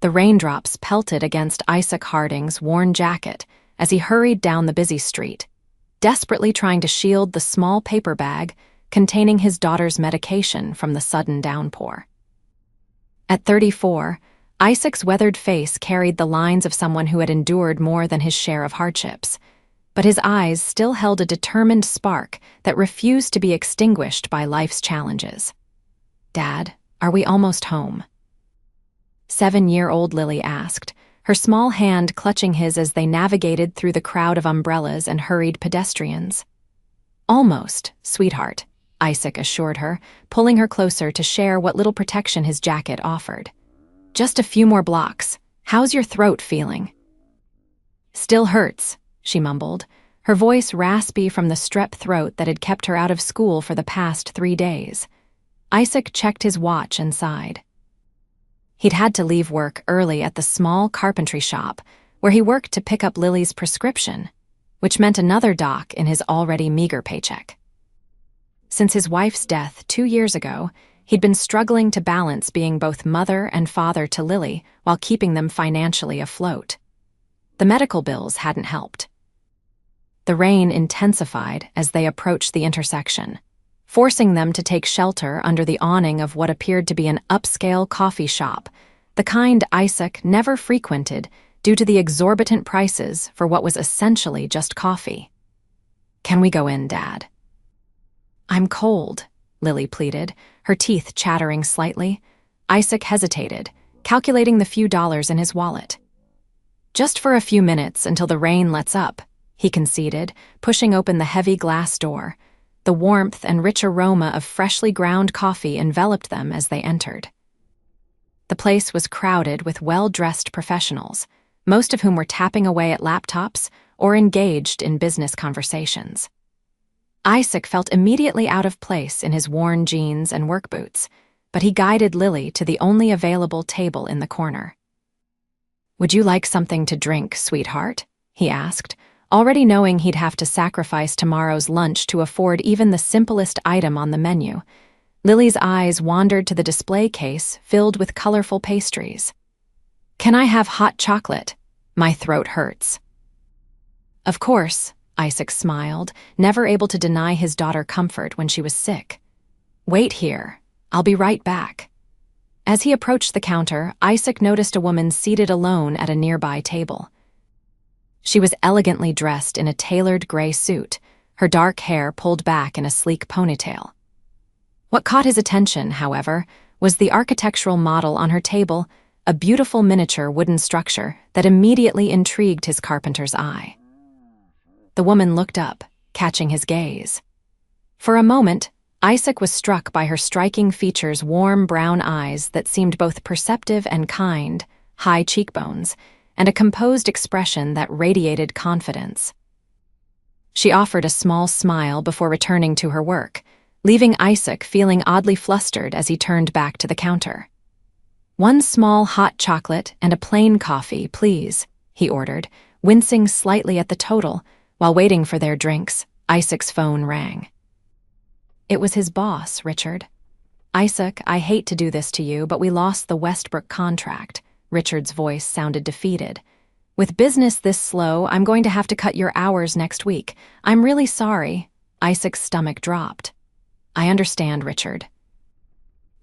The raindrops pelted against Isaac Harding's worn jacket as he hurried down the busy street, desperately trying to shield the small paper bag containing his daughter's medication from the sudden downpour. At 34, Isaac's weathered face carried the lines of someone who had endured more than his share of hardships, but his eyes still held a determined spark that refused to be extinguished by life's challenges. "Dad, are we almost home?" 7-year-old Lily asked, her small hand clutching his as they navigated through the crowd of umbrellas and hurried pedestrians. "Almost, sweetheart," Isaac assured her, pulling her closer to share what little protection his jacket offered. "Just a few more blocks. How's your throat feeling?" "Still hurts," she mumbled, her voice raspy from the strep throat that had kept her out of school for the past 3 days. Isaac checked his watch and sighed. He'd had to leave work early at the small carpentry shop where he worked to pick up Lily's prescription, which meant another dock in his already meager paycheck. Since his wife's death 2 years ago, he'd been struggling to balance being both mother and father to Lily while keeping them financially afloat. The medical bills hadn't helped. The rain intensified as they approached the intersection, forcing them to take shelter under the awning of what appeared to be an upscale coffee shop, the kind Isaac never frequented due to the exorbitant prices for what was essentially just coffee. "Can we go in, Dad?" "I'm cold," Lily pleaded, her teeth chattering slightly. Isaac hesitated, calculating the few dollars in his wallet. "Just for a few minutes until the rain lets up," he conceded, pushing open the heavy glass door. The warmth and rich aroma of freshly ground coffee enveloped them as they entered. The place was crowded with well-dressed professionals, most of whom were tapping away at laptops or engaged in business conversations. Isaac felt immediately out of place in his worn jeans and work boots, but he guided Lily to the only available table in the corner. "Would you like something to drink, sweetheart?" he asked, already knowing he'd have to sacrifice tomorrow's lunch to afford even the simplest item on the menu. Lily's eyes wandered to the display case filled with colorful pastries. "Can I have hot chocolate? My throat hurts." "Of course," Isaac smiled, never able to deny his daughter comfort when she was sick. "Wait here. I'll be right back." As he approached the counter, Isaac noticed a woman seated alone at a nearby table. She was elegantly dressed in a tailored gray suit, her dark hair pulled back in a sleek ponytail. What caught his attention, however, was the architectural model on her table, a beautiful miniature wooden structure that immediately intrigued his carpenter's eye. The woman looked up, catching his gaze. For a moment, Isaac was struck by her striking features, warm brown eyes that seemed both perceptive and kind, high cheekbones, and a composed expression that radiated confidence. She offered a small smile before returning to her work, leaving Isaac feeling oddly flustered as he turned back to the counter. "One small hot chocolate and a plain coffee, please," he ordered, wincing slightly at the total. While waiting for their drinks, Isaac's phone rang. It was his boss, Richard. "Isaac, I hate to do this to you, but we lost the Westbrook contract." Richard's voice sounded defeated. "With business this slow, I'm going to have to cut your hours next week. I'm really sorry." Isaac's stomach dropped. "I understand, Richard."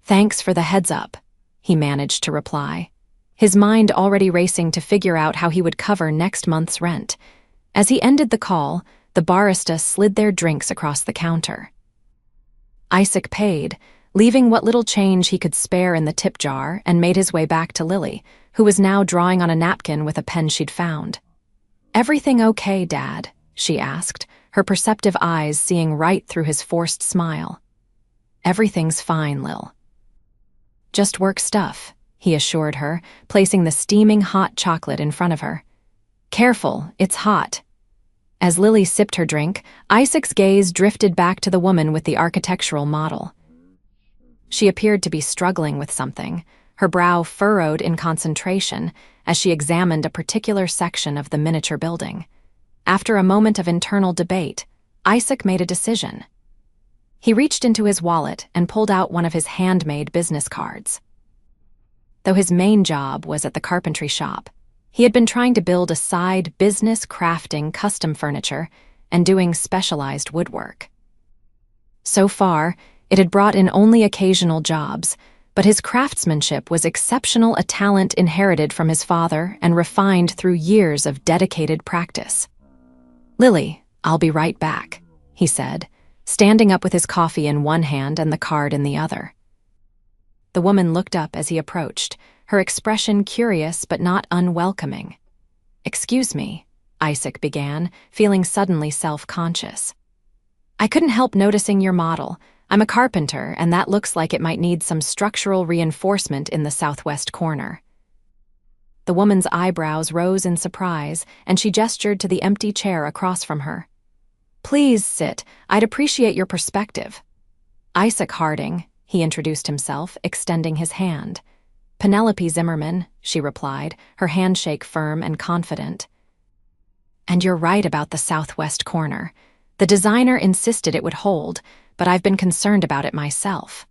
"Thanks for the heads up," he managed to reply, his mind already racing to figure out how he would cover next month's rent. As he ended the call, the barista slid their drinks across the counter. Isaac paid, leaving what little change he could spare in the tip jar, and made his way back to Lily, who was now drawing on a napkin with a pen she'd found. "Everything okay, Dad?" she asked, her perceptive eyes seeing right through his forced smile. "Everything's fine, Lil." "Just work stuff," he assured her, placing the steaming hot chocolate in front of her. "Careful, it's hot." As Lily sipped her drink, Isaac's gaze drifted back to the woman with the architectural model. She appeared to be struggling with something, her brow furrowed in concentration as she examined a particular section of the miniature building. After a moment of internal debate, Isaac made a decision. He reached into his wallet and pulled out one of his handmade business cards. though his main job was at the carpentry shop. He had been trying to build a side business crafting custom furniture and doing specialized woodwork. So far, it had brought in only occasional jobs, but his craftsmanship was exceptional, a talent inherited from his father and refined through years of dedicated practice. "Lily, I'll be right back," he said, standing up with his coffee in one hand and the card in the other. The woman looked up as he approached, her expression curious but not unwelcoming. "Excuse me," Isaac began, feeling suddenly self-conscious. "I couldn't help noticing your model. I'm a carpenter, and that looks like it might need some structural reinforcement in the southwest corner." The woman's eyebrows rose in surprise, and she gestured to the empty chair across from her. "Please sit. I'd appreciate your perspective." "Isaac Harding," he introduced himself, extending his hand. "Penelope Zimmerman," she replied, her handshake firm and confident. "And you're right about the southwest corner. The designer insisted it would hold, but I've been concerned about it myself."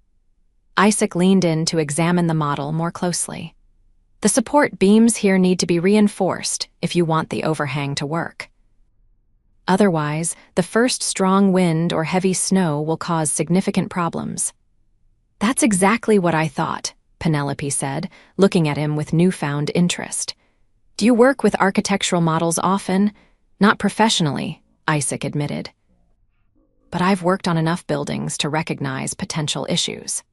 Isaac leaned in to examine the model more closely. "The support beams here need to be reinforced if you want the overhang to work. Otherwise, the first strong wind or heavy snow will cause significant problems." "That's exactly what I thought," Penelope said, looking at him with newfound interest. "Do you work with architectural models often?" "Not professionally," Isaac admitted. "But I've worked on enough buildings to recognize potential issues."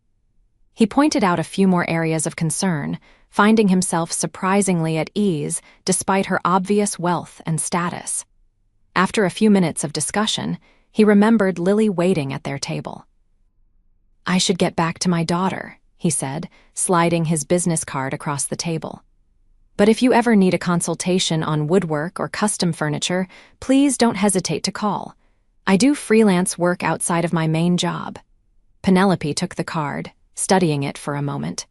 He pointed out a few more areas of concern, finding himself surprisingly at ease despite her obvious wealth and status. After a few minutes of discussion, he remembered Lily waiting at their table. "I should get back to my daughter," he said, sliding his business card across the table. "But if you ever need a consultation on woodwork or custom furniture, please don't hesitate to call. I do freelance work outside of my main job." Penelope took the card, studying it for a moment.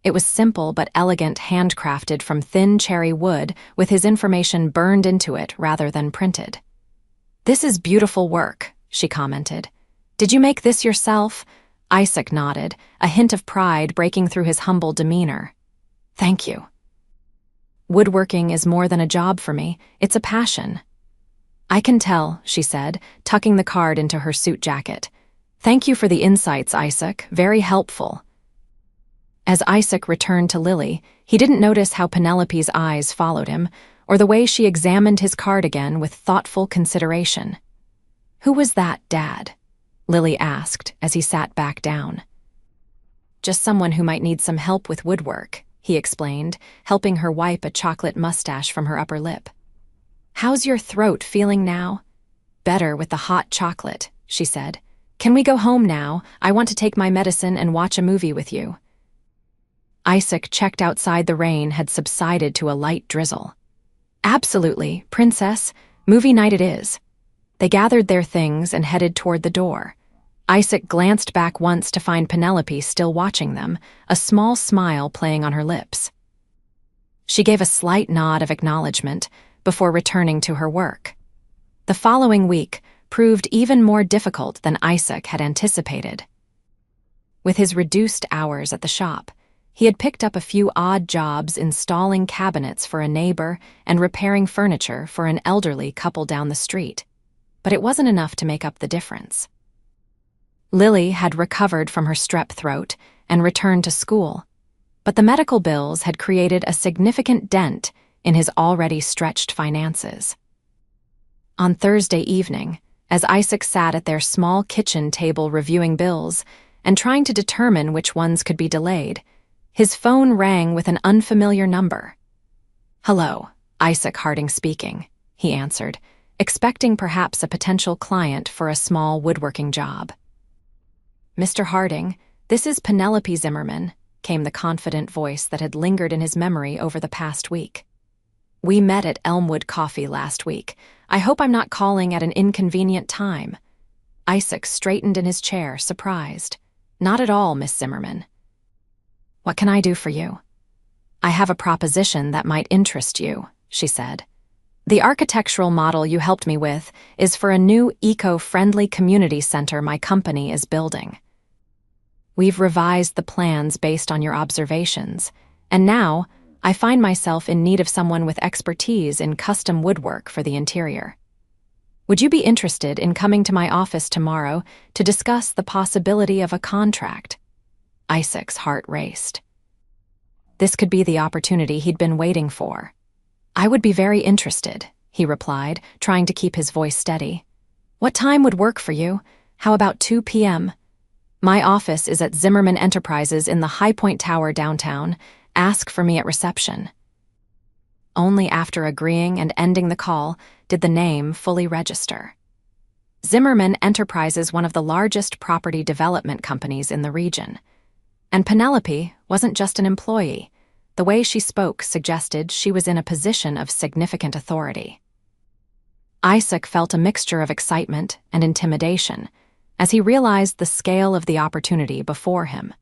It was simple but elegant, handcrafted from thin cherry wood with his information burned into it rather than printed. "This is beautiful work," she commented. "Did you make this yourself?" Isaac nodded, a hint of pride breaking through his humble demeanor. "Thank you. Woodworking is more than a job for me, it's a passion." "I can tell," she said, tucking the card into her suit jacket. "Thank you for the insights, Isaac. Very helpful." As Isaac returned to Lily, he didn't notice how Penelope's eyes followed him, or the way she examined his card again with thoughtful consideration. "Who was that, Dad?" Lily asked as he sat back down. "Just someone who might need some help with woodwork," he explained, helping her wipe a chocolate mustache from her upper lip. "How's your throat feeling now?" "Better with the hot chocolate," she said. "Can we go home now? I want to take my medicine and watch a movie with you." Isaac checked outside. The rain had subsided to a light drizzle. "Absolutely, Princess. Movie night it is." They gathered their things and headed toward the door. Isaac glanced back once to find Penelope still watching them, a small smile playing on her lips. She gave a slight nod of acknowledgement before returning to her work. The following week proved even more difficult than Isaac had anticipated. With his reduced hours at the shop, he had picked up a few odd jobs installing cabinets for a neighbor and repairing furniture for an elderly couple down the street. But it wasn't enough to make up the difference. Lily had recovered from her strep throat and returned to school, but the medical bills had created a significant dent in his already stretched finances. On Thursday evening, as Isaac sat at their small kitchen table reviewing bills and trying to determine which ones could be delayed, his phone rang with an unfamiliar number. "Hello, Isaac Harding speaking," he answered, expecting perhaps a potential client for a small woodworking job. "Mr. Harding, this is Penelope Zimmerman," came the confident voice that had lingered in his memory over the past week. "We met at Elmwood Coffee last week. I hope I'm not calling at an inconvenient time." Isaac straightened in his chair, surprised. "Not at all, Miss Zimmerman." "What can I do for you?" "I have a proposition that might interest you," she said. "The architectural model you helped me with is for a new eco-friendly community center my company is building." We've revised the plans based on your observations, and now I find myself in need of someone with expertise in custom woodwork for the interior. Would you be interested in coming to my office tomorrow to discuss the possibility of a contract? Isaac's heart raced. This could be the opportunity he'd been waiting for. I would be very interested, he replied, trying to keep his voice steady. What time would work for you? How about 2 p.m.? My office is at Zimmerman Enterprises in the High Point Tower downtown. Ask for me at reception. Only after agreeing and ending the call did the name fully register. Zimmerman Enterprises, one of the largest property development companies in the region. And Penelope wasn't just an employee. The way she spoke suggested she was in a position of significant authority. Isaac felt a mixture of excitement and intimidation as he realized the scale of the opportunity before him.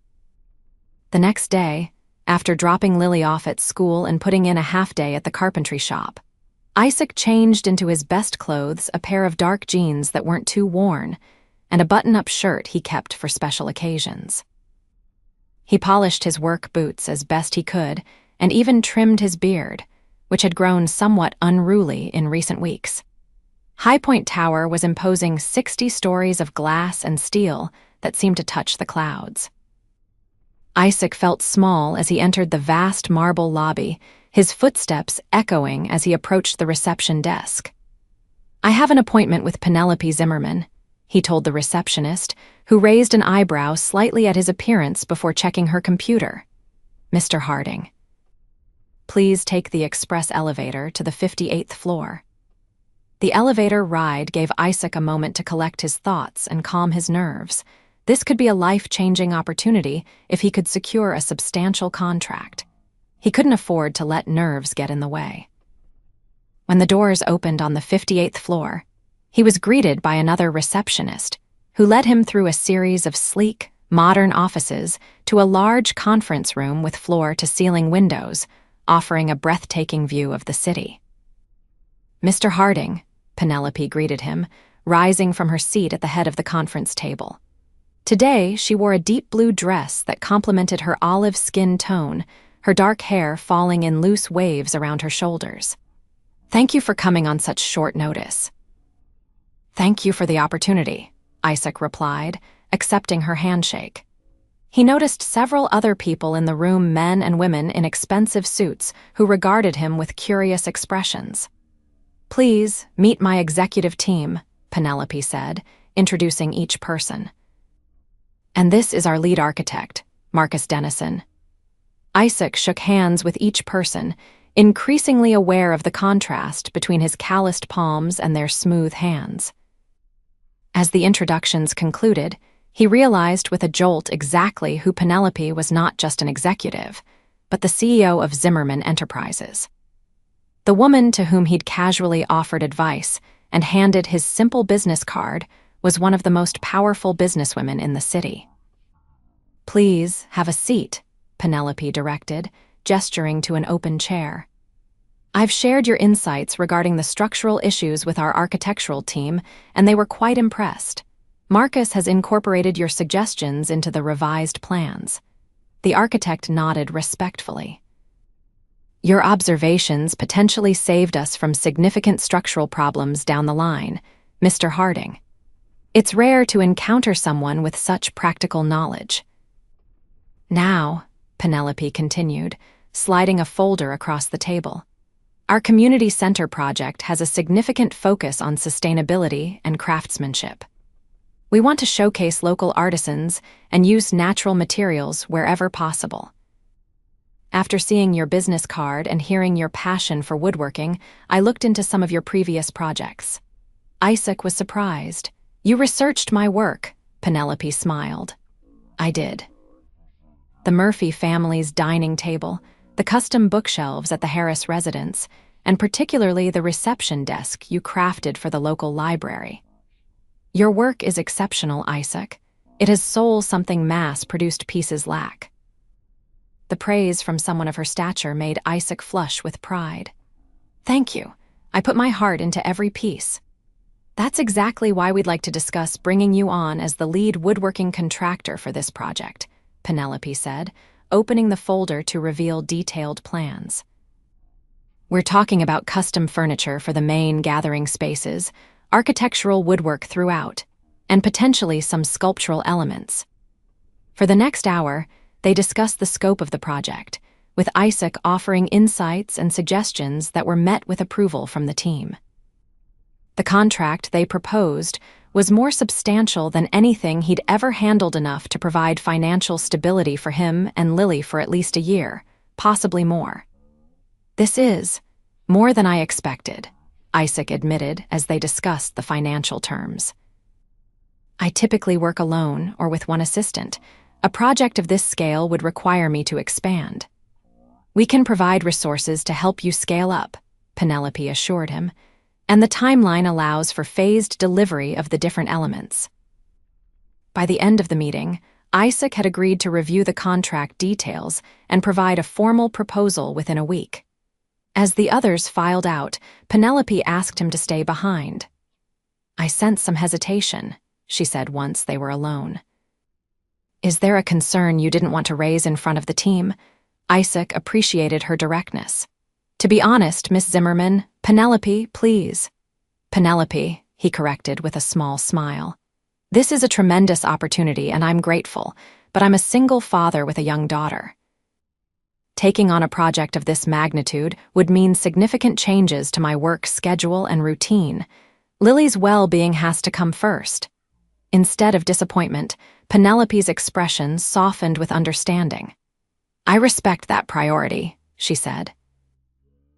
The next day, after dropping Lily off at school and putting in a half-day at the carpentry shop, Isaac changed into his best clothes, a pair of dark jeans that weren't too worn, and a button-up shirt he kept for special occasions. He polished his work boots as best he could and even trimmed his beard, which had grown somewhat unruly in recent weeks. High Point Tower was imposing 60 stories of glass and steel that seemed to touch the clouds. Isaac felt small as he entered the vast marble lobby, his footsteps echoing as he approached the reception desk. I have an appointment with Penelope Zimmerman, he told the receptionist, who raised an eyebrow slightly at his appearance before checking her computer. Mr. Harding. Please take the express elevator to the 58th floor. The elevator ride gave Isaac a moment to collect his thoughts and calm his nerves. This could be a life-changing opportunity if he could secure a substantial contract. He couldn't afford to let nerves get in the way. When the doors opened on the 58th floor, he was greeted by another receptionist, who led him through a series of sleek, modern offices to a large conference room with floor-to-ceiling windows, offering a breathtaking view of the city. Mr. Harding, Penelope greeted him, rising from her seat at the head of the conference table. Today, she wore a deep blue dress that complemented her olive skin tone, her dark hair falling in loose waves around her shoulders. Thank you for coming on such short notice. Thank you for the opportunity, Isaac replied, accepting her handshake. He noticed several other people in the room, men and women in expensive suits, who regarded him with curious expressions. Please meet my executive team, Penelope said, introducing each person. And this is our lead architect, Marcus Dennison. Isaac shook hands with each person, increasingly aware of the contrast between his calloused palms and their smooth hands. As the introductions concluded, he realized with a jolt exactly who Penelope was, not just an executive, but the CEO of Zimmerman Enterprises. The woman to whom he'd casually offered advice and handed his simple business card was one of the most powerful businesswomen in the city. Please have a seat, Penelope directed, gesturing to an open chair. I've shared your insights regarding the structural issues with our architectural team, and they were quite impressed. Marcus has incorporated your suggestions into the revised plans. The architect nodded respectfully. Your observations potentially saved us from significant structural problems down the line, Mr. Harding. It's rare to encounter someone with such practical knowledge. Now, Penelope continued, sliding a folder across the table, our community center project has a significant focus on sustainability and craftsmanship. We want to showcase local artisans and use natural materials wherever possible. After seeing your business card and hearing your passion for woodworking, I looked into some of your previous projects. Isaac was surprised. You researched my work, Penelope smiled. I did. The Murphy family's dining table, the custom bookshelves at the Harris residence, and particularly the reception desk you crafted for the local library. Your work is exceptional, Isaac. It has soul something mass-produced pieces lack. The praise from someone of her stature made Isaac flush with pride. Thank you. I put my heart into every piece. That's exactly why we'd like to discuss bringing you on as the lead woodworking contractor for this project, Penelope said, opening the folder to reveal detailed plans. We're talking about custom furniture for the main gathering spaces, architectural woodwork throughout, and potentially some sculptural elements. For the next hour, they discussed the scope of the project, with Isaac offering insights and suggestions that were met with approval from the team. The contract they proposed was more substantial than anything he'd ever handled, enough to provide financial stability for him and Lily for at least a year, possibly more. "This is more than I expected," Isaac admitted as they discussed the financial terms. "I typically work alone or with one assistant. A project of this scale would require me to expand." "We can provide resources to help you scale up," Penelope assured him, "and the timeline allows for phased delivery of the different elements." By the end of the meeting, Isaac had agreed to review the contract details and provide a formal proposal within a week. As the others filed out, Penelope asked him to stay behind. "I sense some hesitation," she said once they were alone. "Is there a concern you didn't want to raise in front of the team?" Isaac appreciated her directness. "To be honest, Miss Zimmerman, Penelope, please." "Penelope," he corrected with a small smile. "This is a tremendous opportunity and I'm grateful, but I'm a single father with a young daughter. Taking on a project of this magnitude would mean significant changes to my work schedule and routine. Lily's well-being has to come first." Instead of disappointment, Penelope's expression softened with understanding. "I respect that priority," she said.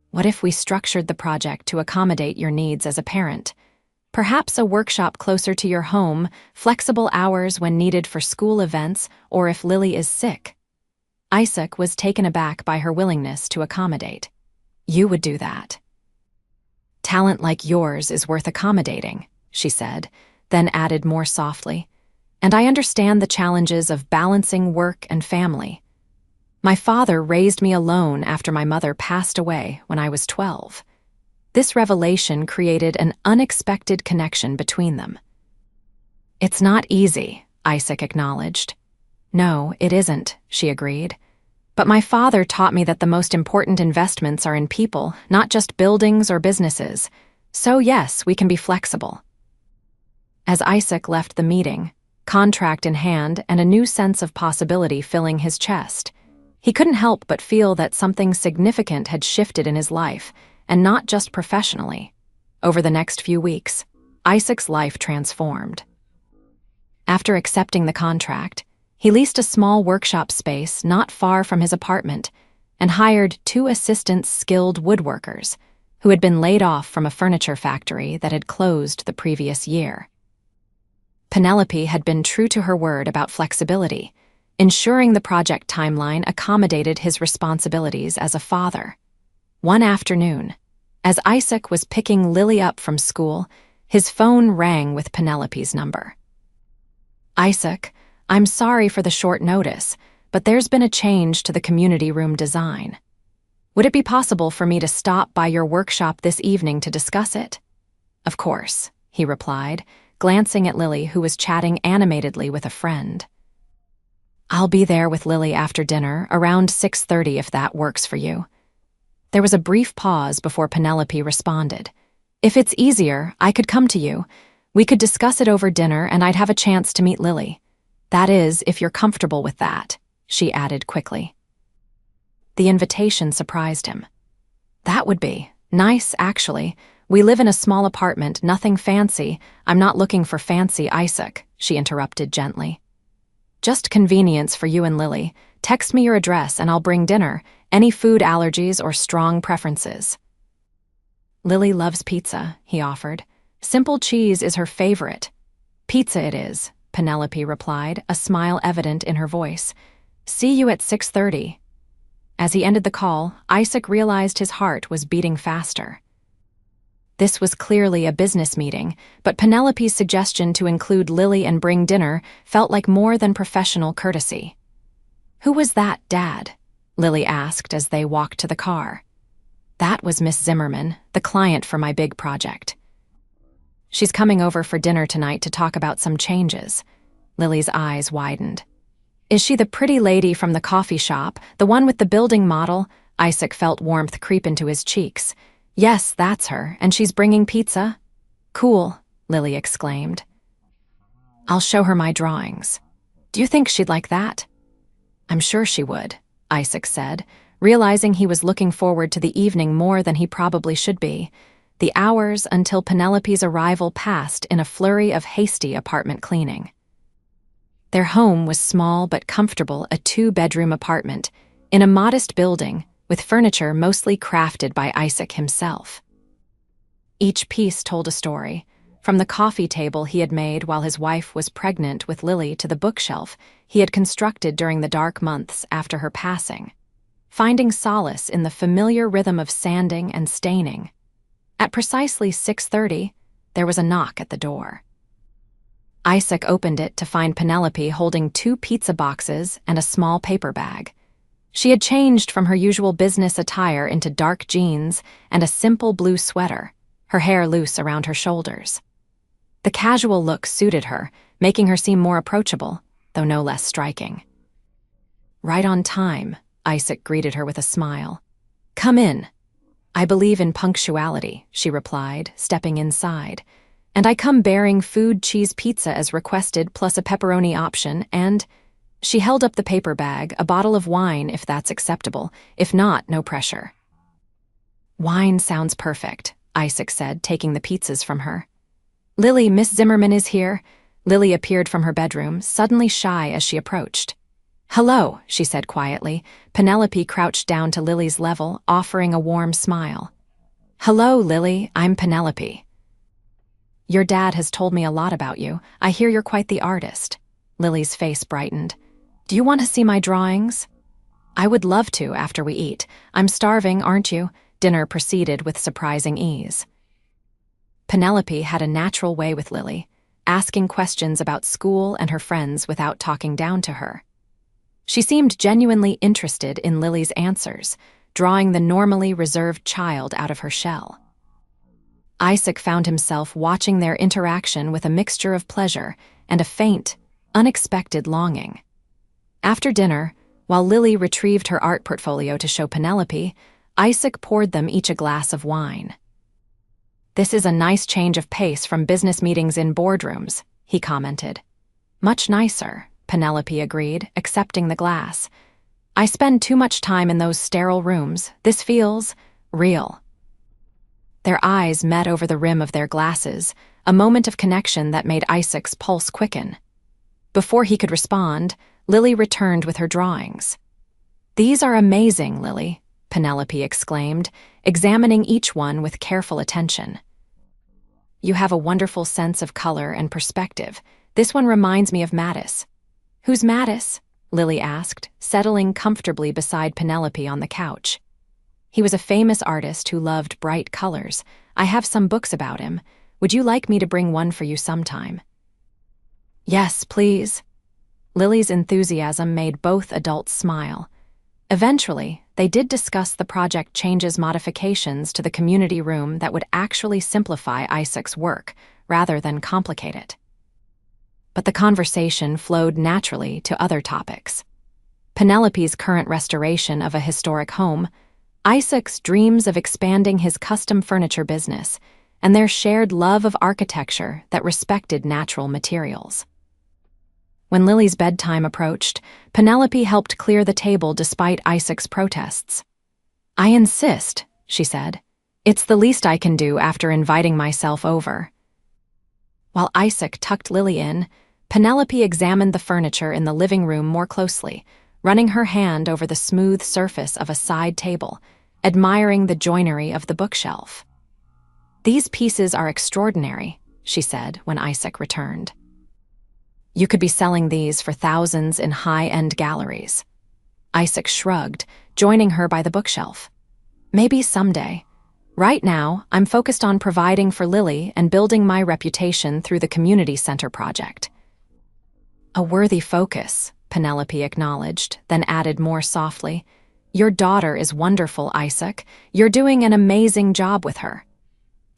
"What if we structured the project to accommodate your needs as a parent? Perhaps a workshop closer to your home, flexible hours when needed for school events, or if Lily is sick." Isaac was taken aback by her willingness to accommodate. "You would do that?" "Talent like yours is worth accommodating," she said, then added more softly, "and I understand the challenges of balancing work and family. My father raised me alone after my mother passed away when I was 12. This revelation created an unexpected connection between them." "It's not easy," Isaac acknowledged. "No, it isn't," she agreed. "But my father taught me that the most important investments are in people, not just buildings or businesses. So yes, we can be flexible." As Isaac left the meeting, contract in hand and a new sense of possibility filling his chest, he couldn't help but feel that something significant had shifted in his life, and not just professionally. Over the next few weeks, Isaac's life transformed. After accepting the contract, he leased a small workshop space not far from his apartment and hired 2 skilled woodworkers who had been laid off from a furniture factory that had closed the previous year. Penelope had been true to her word about flexibility, ensuring the project timeline accommodated his responsibilities as a father. One afternoon, as Isaac was picking Lily up from school, his phone rang with Penelope's number. "Isaac, I'm sorry for the short notice, but there's been a change to the community room design. Would it be possible for me to stop by your workshop this evening to discuss it?" "Of course," he replied, glancing at Lily, who was chatting animatedly with a friend. "I'll be there with Lily after dinner, around 6:30 if that works for you." There was a brief pause before Penelope responded. "If it's easier, I could come to you. We could discuss it over dinner and I'd have a chance to meet Lily. That is, if you're comfortable with that," she added quickly. The invitation surprised him. "That would be nice, actually. We live in a small apartment, nothing fancy. I'm not looking for fancy, Isaac," she interrupted gently. "Just convenience for you and Lily. Text me your address and I'll bring dinner. Any food allergies or strong preferences?" "Lily loves pizza," he offered. "Simple cheese is her favorite." "Pizza it is," Penelope replied, a smile evident in her voice. "See you at 6:30. As he ended the call, Isaac realized his heart was beating faster. This was clearly a business meeting, but Penelope's suggestion to include Lily and bring dinner felt like more than professional courtesy. "Who was that, Dad?" Lily asked as they walked to the car. "That was Miss Zimmerman, the client for my big project." She's coming over for dinner tonight to talk about some changes. Lily's eyes widened. Is she the pretty lady from the coffee shop, the one with the building model? Isaac felt warmth creep into his cheeks. Yes, that's her, and she's bringing pizza? Cool, Lily exclaimed. I'll show her my drawings. Do you think she'd like that? I'm sure she would, Isaac said, realizing he was looking forward to the evening more than he probably should be. The hours until Penelope's arrival passed in a flurry of hasty apartment cleaning. Their home was small but comfortable, a 2-bedroom apartment, in a modest building, with furniture mostly crafted by Isaac himself. Each piece told a story, from the coffee table he had made while his wife was pregnant with Lily to the bookshelf he had constructed during the dark months after her passing, finding solace in the familiar rhythm of sanding and staining. At precisely 6:30, there was a knock at the door. Isaac opened it to find Penelope holding 2 pizza boxes and a small paper bag. She had changed from her usual business attire into dark jeans and a simple blue sweater, her hair loose around her shoulders. The casual look suited her, making her seem more approachable, though no less striking. Right on time, Isaac greeted her with a smile. Come in. I believe in punctuality, she replied, stepping inside. And I come bearing food cheese pizza as requested, plus a pepperoni option, and... She held up the paper bag, a bottle of wine if that's acceptable. If not, no pressure. Wine sounds perfect, Isaac said, taking the pizzas from her. Lily, Miss Zimmerman is here. Lily appeared from her bedroom, suddenly shy as she approached. Hello, she said quietly. Penelope crouched down to Lily's level, offering a warm smile. Hello, Lily, I'm Penelope. Your dad has told me a lot about you. I hear you're quite the artist. Lily's face brightened. Do you want to see my drawings? I would love to after we eat. I'm starving, aren't you? Dinner proceeded with surprising ease. Penelope had a natural way with Lily, asking questions about school and her friends without talking down to her. She seemed genuinely interested in Lily's answers, drawing the normally reserved child out of her shell. Isaac found himself watching their interaction with a mixture of pleasure and a faint, unexpected longing. After dinner, while Lily retrieved her art portfolio to show Penelope, Isaac poured them each a glass of wine. This is a nice change of pace from business meetings in boardrooms, he commented. Much nicer, Penelope agreed, accepting the glass. I spend too much time in those sterile rooms. This feels real. Their eyes met over the rim of their glasses, a moment of connection that made Isaac's pulse quicken. Before he could respond, Lily returned with her drawings. These are amazing, Lily, Penelope exclaimed, examining each one with careful attention. You have a wonderful sense of color and perspective. This one reminds me of Mattis. Who's Mattis? Lily asked, settling comfortably beside Penelope on the couch. He was a famous artist who loved bright colors. I have some books about him. Would you like me to bring one for you sometime? Yes, please. Lily's enthusiasm made both adults smile. Eventually, they did discuss the project changes modifications to the community room that would actually simplify Isaac's work, rather than complicate it. But the conversation flowed naturally to other topics. Penelope's current restoration of a historic home, Isaac's dreams of expanding his custom furniture business, and their shared love of architecture that respected natural materials. When Lily's bedtime approached, Penelope helped clear the table despite Isaac's protests. I insist, she said. It's the least I can do after inviting myself over. While Isaac tucked Lily in, Penelope examined the furniture in the living room more closely, running her hand over the smooth surface of a side table, admiring the joinery of the bookshelf. These pieces are extraordinary, she said when Isaac returned. You could be selling these for thousands in high-end galleries. Isaac shrugged, joining her by the bookshelf. Maybe someday. Right now, I'm focused on providing for Lily and building my reputation through the community center project. A worthy focus, Penelope acknowledged, then added more softly. Your daughter is wonderful, Isaac. You're doing an amazing job with her.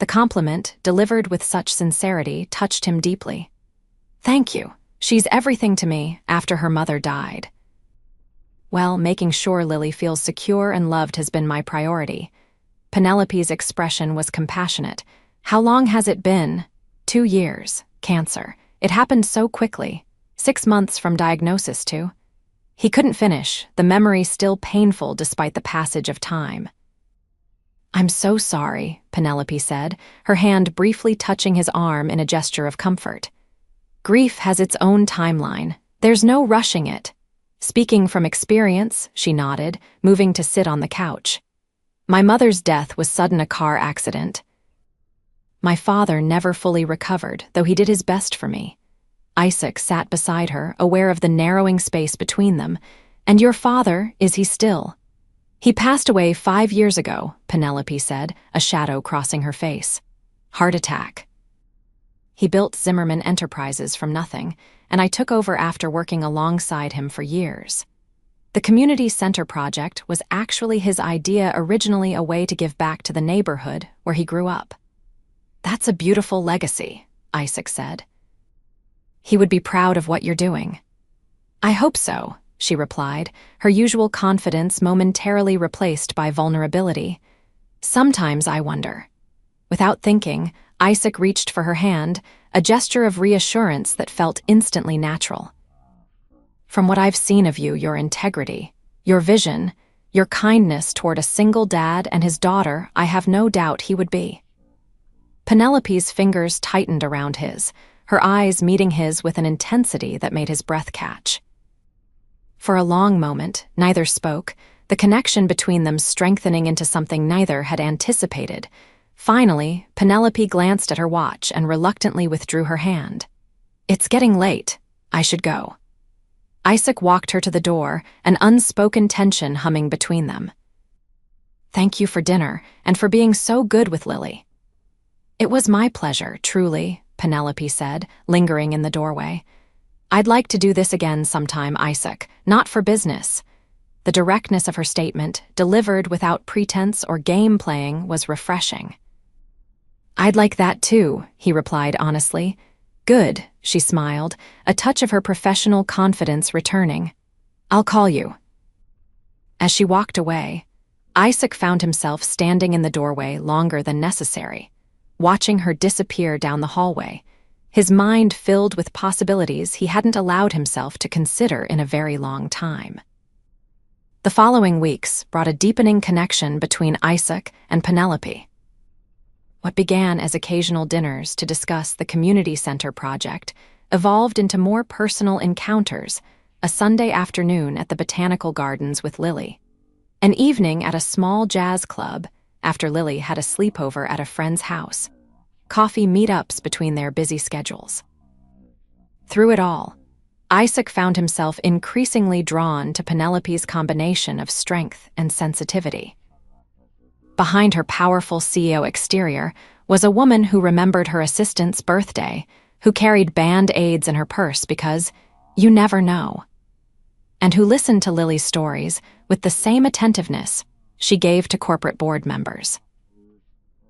The compliment, delivered with such sincerity, touched him deeply. "Thank you. She's everything to me after her mother died." "Well, making sure Lily feels secure and loved has been my priority." Penelope's expression was compassionate. "How long has it been?" 2 years. Cancer. It happened so quickly. 6 months from diagnosis to... He couldn't finish, the memory still painful despite the passage of time. "I'm so sorry," Penelope said, her hand briefly touching his arm in a gesture of comfort. "Grief has its own timeline. There's no rushing it." Speaking from experience, she nodded, moving to sit on the couch. "My mother's death was sudden, a car accident. My father never fully recovered, though he did his best for me." Isaac sat beside her, aware of the narrowing space between them. "And your father, is he still?" "He passed away 5 years ago," Penelope said, a shadow crossing her face. "Heart attack. He built Zimmerman Enterprises from nothing, and I took over after working alongside him for years. The community center project was actually his idea, originally a way to give back to the neighborhood where he grew up." "That's a beautiful legacy," Isaac said. "He would be proud of what you're doing." "I hope so," she replied, her usual confidence momentarily replaced by vulnerability. "Sometimes I wonder." Without thinking, Isaac reached for her hand, a gesture of reassurance that felt instantly natural. "From what I've seen of you, your integrity, your vision, your kindness toward a single dad and his daughter, I have no doubt he would be." Penelope's fingers tightened around his, her eyes meeting his with an intensity that made his breath catch. For a long moment, neither spoke, the connection between them strengthening into something neither had anticipated. Finally, Penelope glanced at her watch and reluctantly withdrew her hand. "It's getting late. I should go." Isaac walked her to the door, an unspoken tension humming between them. "Thank you for dinner, and for being so good with Lily." "It was my pleasure, truly," Penelope said, lingering in the doorway. "I'd like to do this again sometime, Isaac, not for business." The directness of her statement, delivered without pretense or game playing, was refreshing. "I'd like that too," he replied honestly. "Good," she smiled, a touch of her professional confidence returning. "I'll call you." As she walked away, Isaac found himself standing in the doorway longer than necessary, watching her disappear down the hallway, his mind filled with possibilities he hadn't allowed himself to consider in a very long time. The following weeks brought a deepening connection between Isaac and Penelope. What began as occasional dinners to discuss the community center project evolved into more personal encounters, a Sunday afternoon at the Botanical Gardens with Lily, an evening at a small jazz club after Lily had a sleepover at a friend's house, coffee meetups between their busy schedules. Through it all, Isaac found himself increasingly drawn to Penelope's combination of strength and sensitivity. Behind her powerful CEO exterior was a woman who remembered her assistant's birthday, who carried Band-Aids in her purse because you never know, and who listened to Lily's stories with the same attentiveness she gave to corporate board members.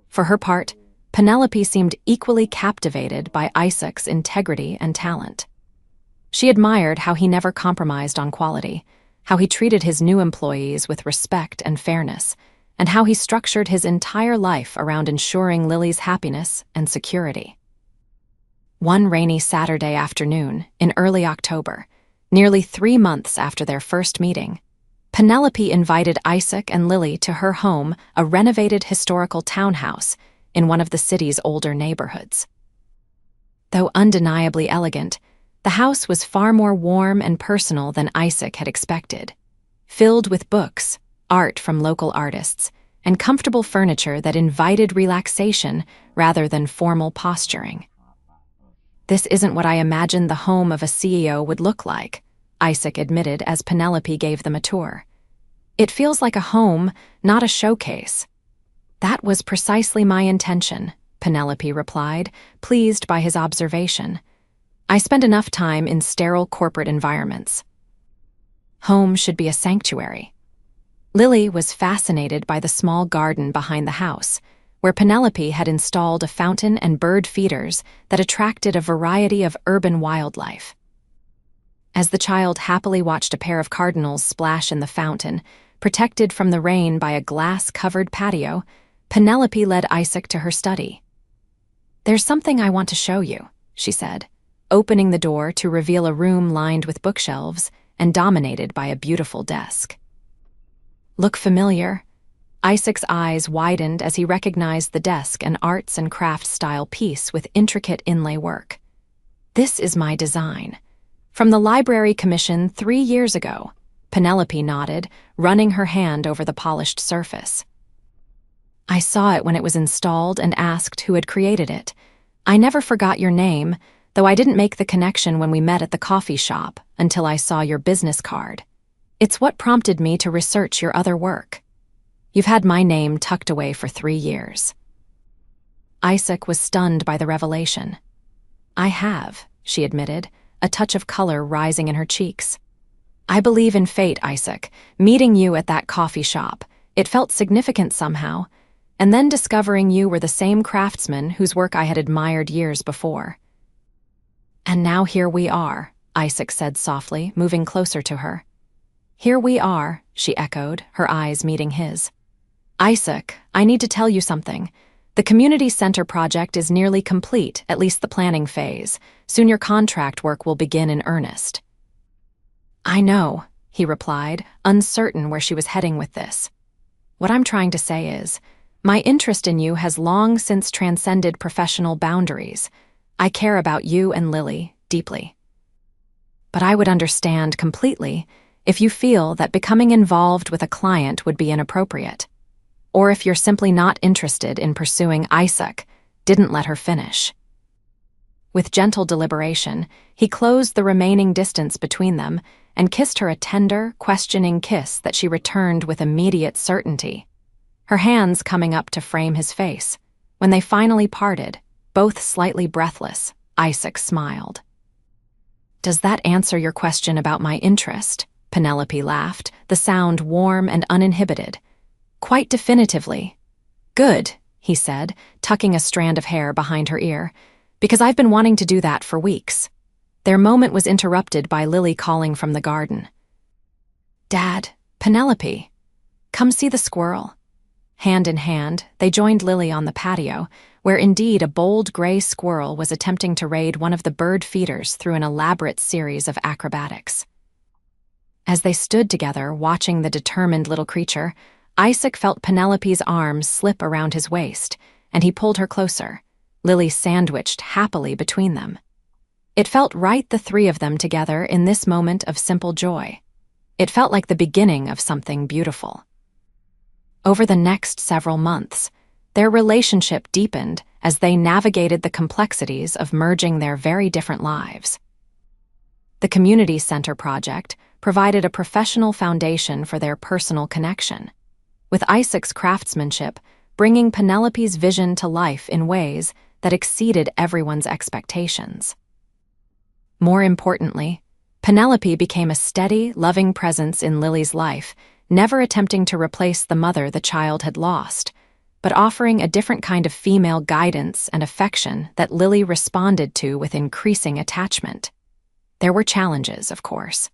For her part, Penelope seemed equally captivated by Isaac's integrity and talent. She admired how he never compromised on quality, how he treated his new employees with respect and fairness, and how he structured his entire life around ensuring Lily's happiness and security. One rainy Saturday afternoon, in early October, nearly 3 months after their first meeting, Penelope invited Isaac and Lily to her home, a renovated historical townhouse in one of the city's older neighborhoods. Though undeniably elegant, the house was far more warm and personal than Isaac had expected, filled with books, art from local artists, and comfortable furniture that invited relaxation rather than formal posturing. "This isn't what I imagined the home of a CEO would look like," Isaac admitted as Penelope gave them a tour. "It feels like a home, not a showcase." "That was precisely my intention," Penelope replied, pleased by his observation. "I spend enough time in sterile corporate environments. Home should be a sanctuary." Lily was fascinated by the small garden behind the house, where Penelope had installed a fountain and bird feeders that attracted a variety of urban wildlife. As the child happily watched a pair of cardinals splash in the fountain, protected from the rain by a glass-covered patio, Penelope led Isaac to her study. "There's something I want to show you," she said, opening the door to reveal a room lined with bookshelves and dominated by a beautiful desk. "Look familiar?" Isaac's eyes widened as he recognized the desk, an arts and crafts style piece with intricate inlay work. "This is my design. From the library commission 3 years ago," Penelope nodded, running her hand over the polished surface. "I saw it when it was installed and asked who had created it. I never forgot your name, though I didn't make the connection when we met at the coffee shop until I saw your business card. It's what prompted me to research your other work. You've had my name tucked away for 3 years." Isaac was stunned by the revelation. "I have," she admitted, a touch of color rising in her cheeks. "I believe in fate, Isaac. Meeting you at that coffee shop, it felt significant somehow, and then discovering you were the same craftsman whose work I had admired years before." "And now here we are," Isaac said softly, moving closer to her. "Here we are," she echoed, her eyes meeting his. "Isaac, I need to tell you something. The community center project is nearly complete, at least the planning phase. Soon your contract work will begin in earnest." "I know," he replied, uncertain where she was heading with this. "What I'm trying to say is, my interest in you has long since transcended professional boundaries. I care about you and Lily deeply. But I would understand completely if you feel that becoming involved with a client would be inappropriate. Or if you're simply not interested in pursuing Isaac," didn't let her finish. With gentle deliberation, he closed the remaining distance between them and kissed her a tender, questioning kiss that she returned with immediate certainty, her hands coming up to frame his face. When they finally parted, both slightly breathless, Isaac smiled. "Does that answer your question about my interest?" Penelope laughed, the sound warm and uninhibited. "Quite definitively." "Good," he said, tucking a strand of hair behind her ear, "because I've been wanting to do that for weeks." Their moment was interrupted by Lily calling from the garden. "Dad, Penelope, come see the squirrel." Hand in hand, they joined Lily on the patio, where indeed a bold gray squirrel was attempting to raid one of the bird feeders through an elaborate series of acrobatics. As they stood together, watching the determined little creature, Isaac felt Penelope's arms slip around his waist, and he pulled her closer, Lily sandwiched happily between them. It felt right, the three of them together in this moment of simple joy. It felt like the beginning of something beautiful. Over the next several months, their relationship deepened as they navigated the complexities of merging their very different lives. The community center project provided a professional foundation for their personal connection, with Isaac's craftsmanship bringing Penelope's vision to life in ways that exceeded everyone's expectations. More importantly, Penelope became a steady, loving presence in Lily's life, never attempting to replace the mother the child had lost, but offering a different kind of female guidance and affection that Lily responded to with increasing attachment. There were challenges, of course.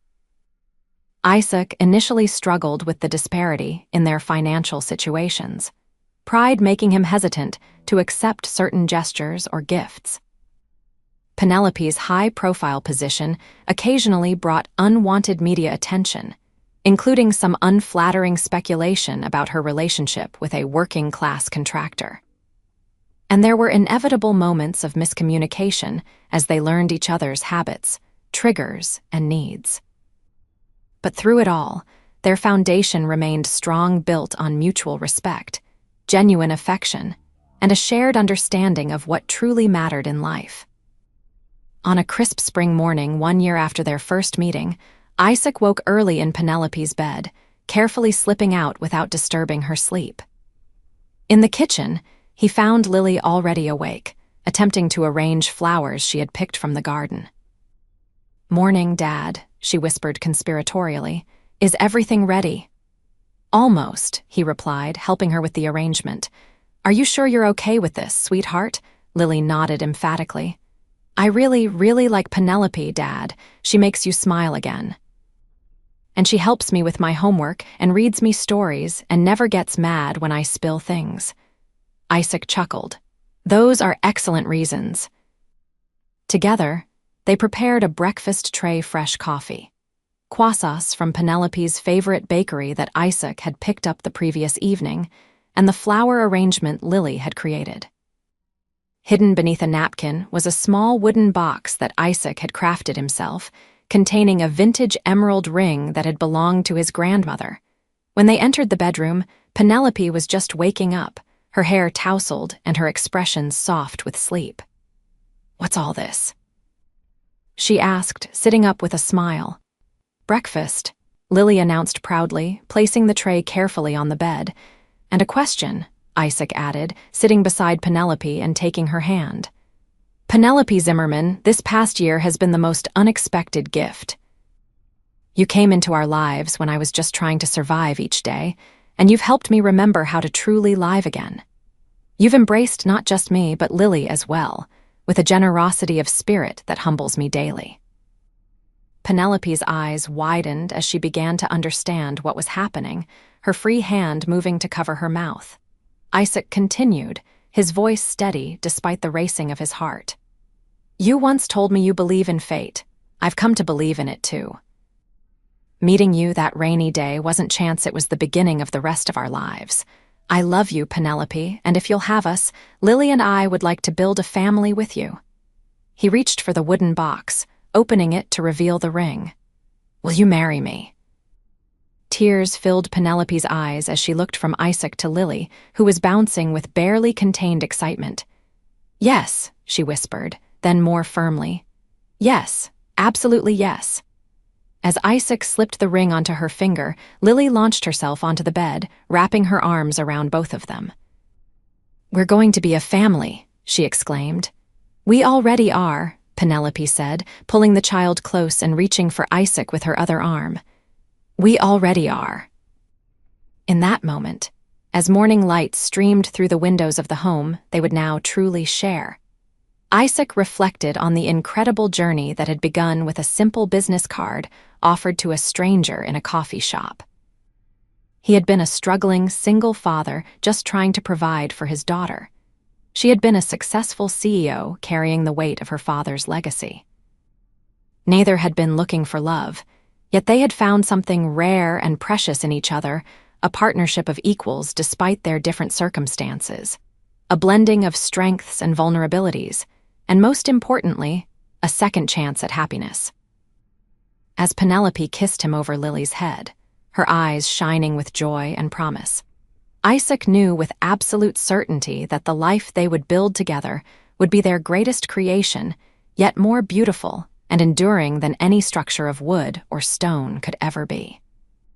Isaac initially struggled with the disparity in their financial situations, pride making him hesitant to accept certain gestures or gifts. Penelope's high-profile position occasionally brought unwanted media attention, including some unflattering speculation about her relationship with a working-class contractor. And there were inevitable moments of miscommunication as they learned each other's habits, triggers, and needs. But through it all, their foundation remained strong, built on mutual respect, genuine affection, and a shared understanding of what truly mattered in life. On a crisp spring morning 1 year after their first meeting, Isaac woke early in Penelope's bed, carefully slipping out without disturbing her sleep. In the kitchen, he found Lily already awake, attempting to arrange flowers she had picked from the garden. "Morning, Dad," she whispered conspiratorially. "Is everything ready?" "Almost," he replied, helping her with the arrangement. "Are you sure you're okay with this, sweetheart?" Lily nodded emphatically. "I really, really like Penelope, Dad. She makes you smile again. And she helps me with my homework and reads me stories and never gets mad when I spill things." Isaac chuckled. "Those are excellent reasons." Together, they prepared a breakfast tray fresh coffee. Croissants from Penelope's favorite bakery that Isaac had picked up the previous evening, and the flower arrangement Lily had created. Hidden beneath a napkin was a small wooden box that Isaac had crafted himself, containing a vintage emerald ring that had belonged to his grandmother. When they entered the bedroom, Penelope was just waking up, her hair tousled and her expression soft with sleep. "What's all this?" she asked, sitting up with a smile. "Breakfast," Lily announced proudly, placing the tray carefully on the bed. "And a question," Isaac added, sitting beside Penelope and taking her hand. "Penelope Zimmerman, this past year has been the most unexpected gift. You came into our lives when I was just trying to survive each day, and you've helped me remember how to truly live again. You've embraced not just me, but Lily as well, with a generosity of spirit that humbles me daily." Penelope's eyes widened as she began to understand what was happening, her free hand moving to cover her mouth. Isaac continued, his voice steady despite the racing of his heart. "You once told me you believe in fate. I've come to believe in it too. Meeting you that rainy day wasn't chance, it was the beginning of the rest of our lives. I love you, Penelope, and if you'll have us, Lily and I would like to build a family with you." He reached for the wooden box, opening it to reveal the ring. "Will you marry me?" Tears filled Penelope's eyes as she looked from Isaac to Lily, who was bouncing with barely contained excitement. "Yes," she whispered, then more firmly. "Yes, absolutely yes." As Isaac slipped the ring onto her finger, Lily launched herself onto the bed, wrapping her arms around both of them. "We're going to be a family," she exclaimed. "We already are," Penelope said, pulling the child close and reaching for Isaac with her other arm. "We already are." In that moment, as morning light streamed through the windows of the home they would now truly share, Isaac reflected on the incredible journey that had begun with a simple business card offered to a stranger in a coffee shop. He had been a struggling single father just trying to provide for his daughter. She had been a successful CEO carrying the weight of her father's legacy. Neither had been looking for love, yet they had found something rare and precious in each other, a partnership of equals despite their different circumstances, a blending of strengths and vulnerabilities, and most importantly, a second chance at happiness. As Penelope kissed him over Lily's head, her eyes shining with joy and promise, Isaac knew with absolute certainty that the life they would build together would be their greatest creation, yet more beautiful and enduring than any structure of wood or stone could ever be.